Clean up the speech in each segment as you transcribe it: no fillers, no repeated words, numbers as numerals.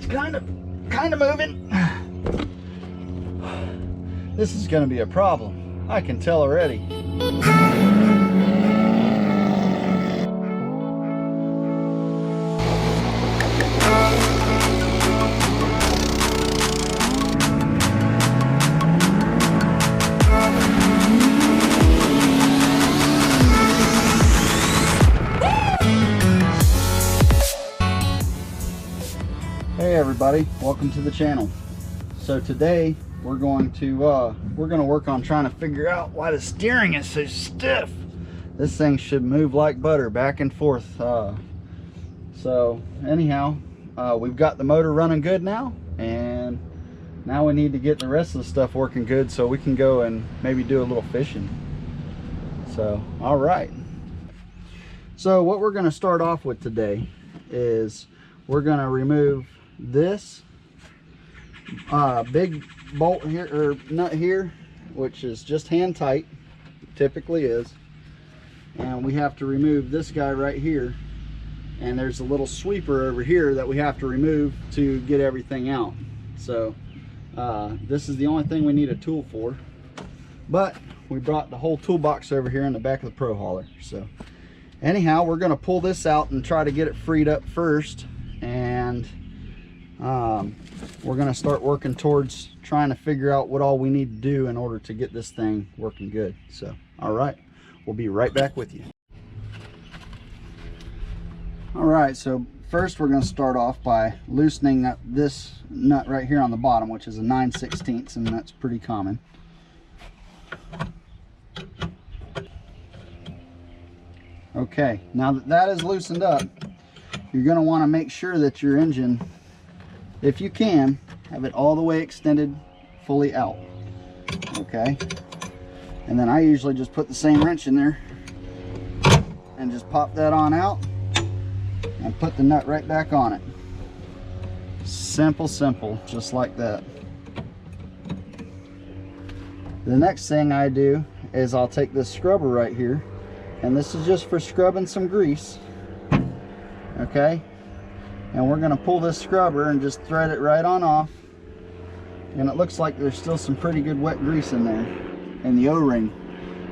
It's kind of moving. This is going to be a problem. I can tell already. Hey everybody, welcome to the channel. So today we're going to work on trying to figure out why the steering is so stiff. This thing should move like butter back and forth. So anyhow, we've got the motor running good now, and now we need to get the rest of the stuff working good so we can go and maybe do a little fishing. So all right, so what we're going to start off with today is we're going to remove this big bolt here, or nut here, which is just hand tight, typically is, and we have to remove this guy right here, and there's a little sweeper over here that we have to remove to get everything out. So this is the only thing we need a tool for, but we brought the whole toolbox over here in the back of the Pro Hauler. So anyhow, we're going to pull this out and try to get it freed up first, and we're going to start working towards trying to figure out what all we need to do in order to get this thing working good. So all right, we'll be right back with you. All right, so first we're going to start off by loosening up this nut right here on the bottom, which is a 9/16, and that's pretty common. Okay, now that that is loosened up, you're going to want to make sure that your engine, if you can, have it all the way extended fully out. Okay, and then I usually just put the same wrench in there and just pop that on out and put the nut right back on it. Simple, just like that. The next thing I do is I'll take this scrubber right here, and this is just for scrubbing some grease. Okay, and we're going to pull this scrubber and just thread it right on off, and it looks like there's still some pretty good wet grease in there, and the O-ring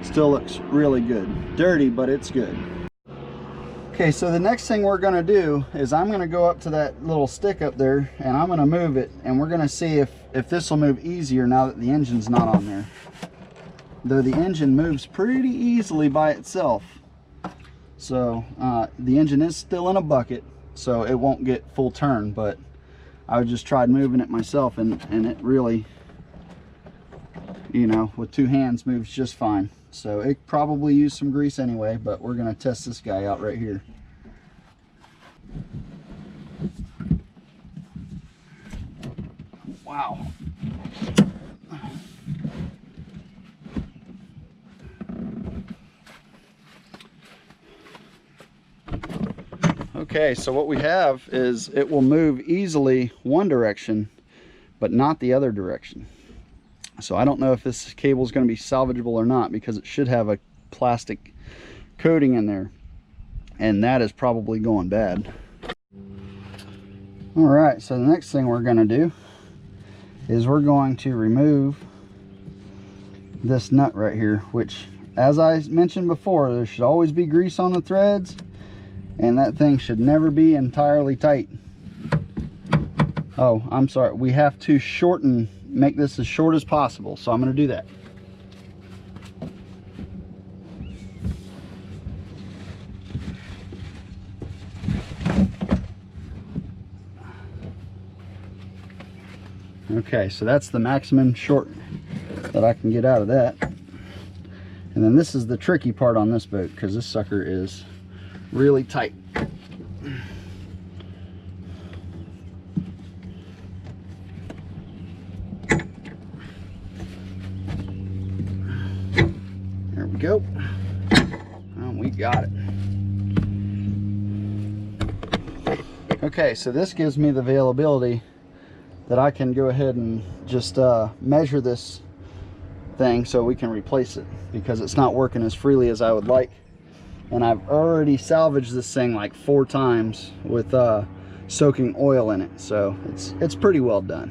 still looks really good. Dirty, but it's good. Okay, so the next thing we're going to do is I'm going to go up to that little stick up there, and I'm going to move it, and we're going to see if this will move easier now that the engine's not on there. Though the engine moves pretty easily by itself. So the engine is still in a bucket, so it won't get full turn, but I just tried moving it myself, and it really, you know, with two hands moves just fine. So it probably used some grease anyway, but we're going to test this guy out right here. Wow. Okay, so what we have is it will move easily one direction, but not the other direction. So I don't know if this cable is going to be salvageable or not, because it should have a plastic coating in there, and that is probably going bad. All right, so the next thing we're going to do is we're going to remove this nut right here, which, as I mentioned before, there should always be grease on the threads, and that thing should never be entirely tight. Oh, I'm sorry, we have to make this as short as possible, so I'm going to do that. Okay, so that's the maximum short that I can get out of that. And then this is the tricky part on this boat, because this sucker is really tight. There we go. And we got it. Okay, so this gives me the availability that I can go ahead and just measure this thing so we can replace it, because it's not working as freely as I would like. And I've already salvaged this thing like 4 times with soaking oil in it. So it's pretty well done.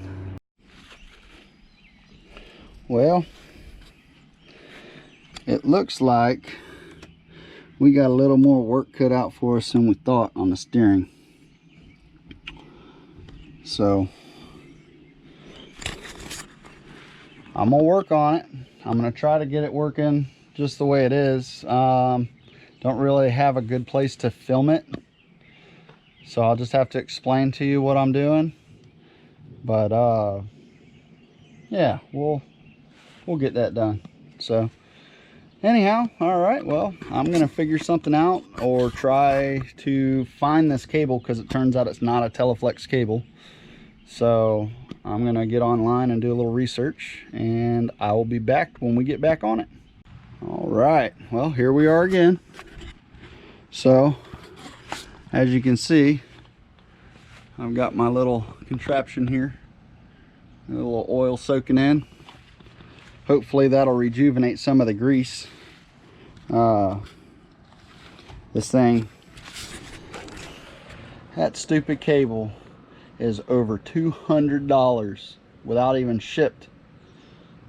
Well, it looks like we got a little more work cut out for us than we thought on the steering. So I'm gonna work on it. I'm gonna try to get it working just the way it is. Don't really have a good place to film it, so I'll just have to explain to you what I'm doing. But yeah, we'll get that done. So anyhow, all right, well, I'm gonna figure something out or try to find this cable, because it turns out it's not a Teleflex cable. So I'm gonna get online and do a little research, and I will be back when we get back on it. All right, well, here we are again. So as you can see, I've got my little contraption here, a little oil soaking in. Hopefully that'll rejuvenate some of the grease. This thing, that stupid cable is over $200 without even shipped.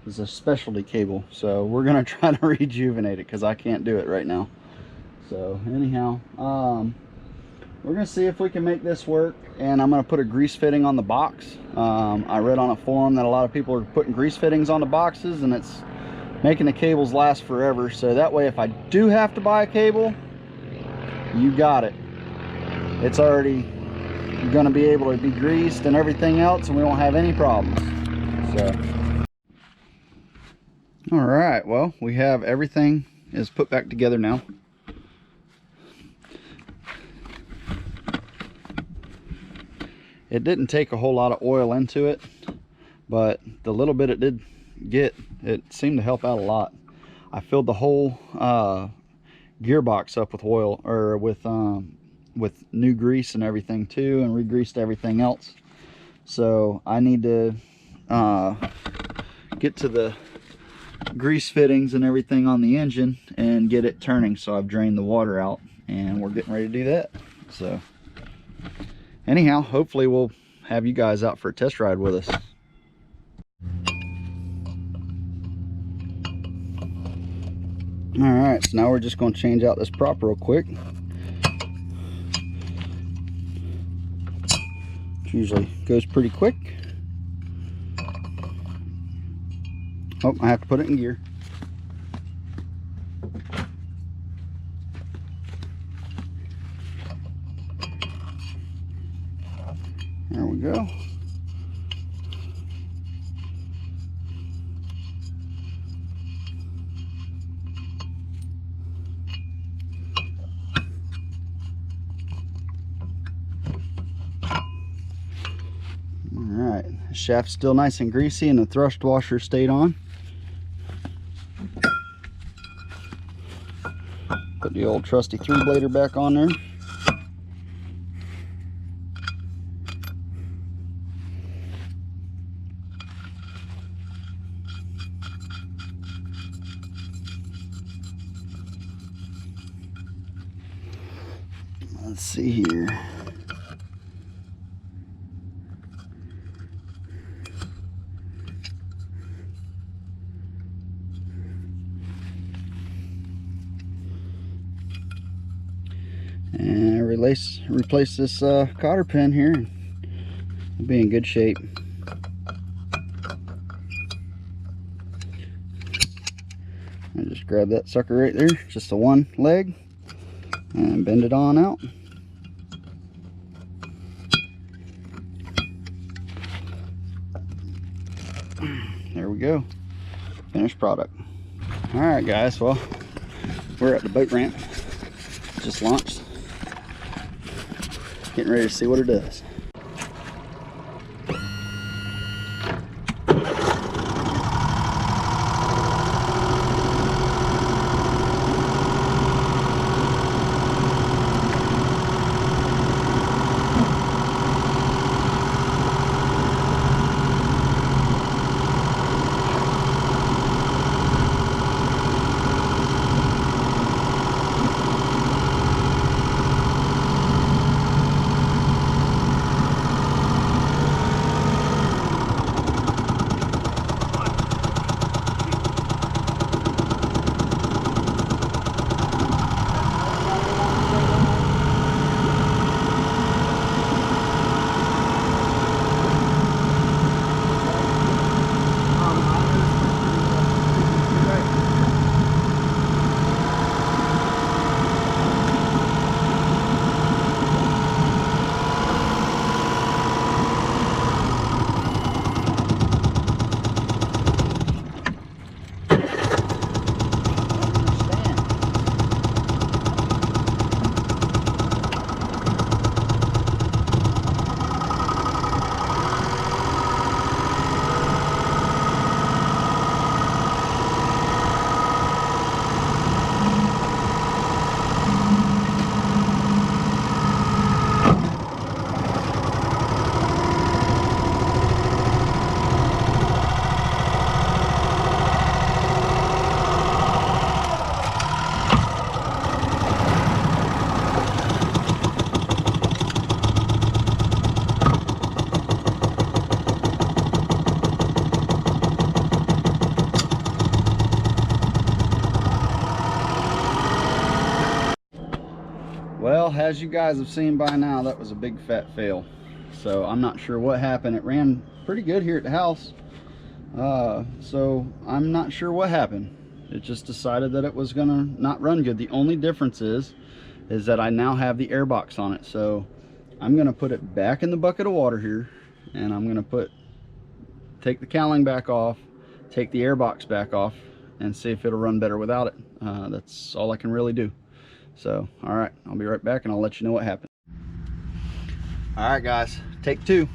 It's a specialty cable, so we're gonna try to rejuvenate it because I can't do it right now. So anyhow, we're gonna see if we can make this work, and I'm gonna put a grease fitting on the box. I read on a forum that a lot of people are putting grease fittings on the boxes, and it's making the cables last forever. So that way, if I do have to buy a cable, you got it. It's already gonna be able to be greased and everything else, and we won't have any problems. So all right, well, we have everything is put back together now. It didn't take a whole lot of oil into it, but the little bit it did get, it seemed to help out a lot. I filled the whole gearbox up with oil, or with new grease and everything too, and re-greased everything else. So I need to get to the grease fittings and everything on the engine and get it turning. So I've drained the water out, and we're getting ready to do that. So anyhow, hopefully we'll have you guys out for a test ride with us. All right, so now we're just going to change out this prop real quick. It usually goes pretty quick. Oh, I have to put it in gear. There we go. All right, the shaft's still nice and greasy, and the thrust washer stayed on. Put the old trusty 3-blader back on there. Let's see here. And replace this cotter pin here. It'll be in good shape. I just grab that sucker right there, just the one leg, and bend it on out. There we go. Finished product. All right, guys. Well, we're at the boat ramp. Just launched. Getting ready to see what it does. Well, as you guys have seen by now, that was a big fat fail. So I'm not sure what happened. It ran pretty good here at the house. So I'm not sure what happened. It just decided that it was gonna not run good. The only difference is that I now have the air box on it. So I'm gonna put it back in the bucket of water here, and I'm gonna take the cowling back off, take the air box back off, and see if it'll run better without it. That's all I can really do. So, all right, I'll be right back and I'll let you know what happened. All right, guys, take two.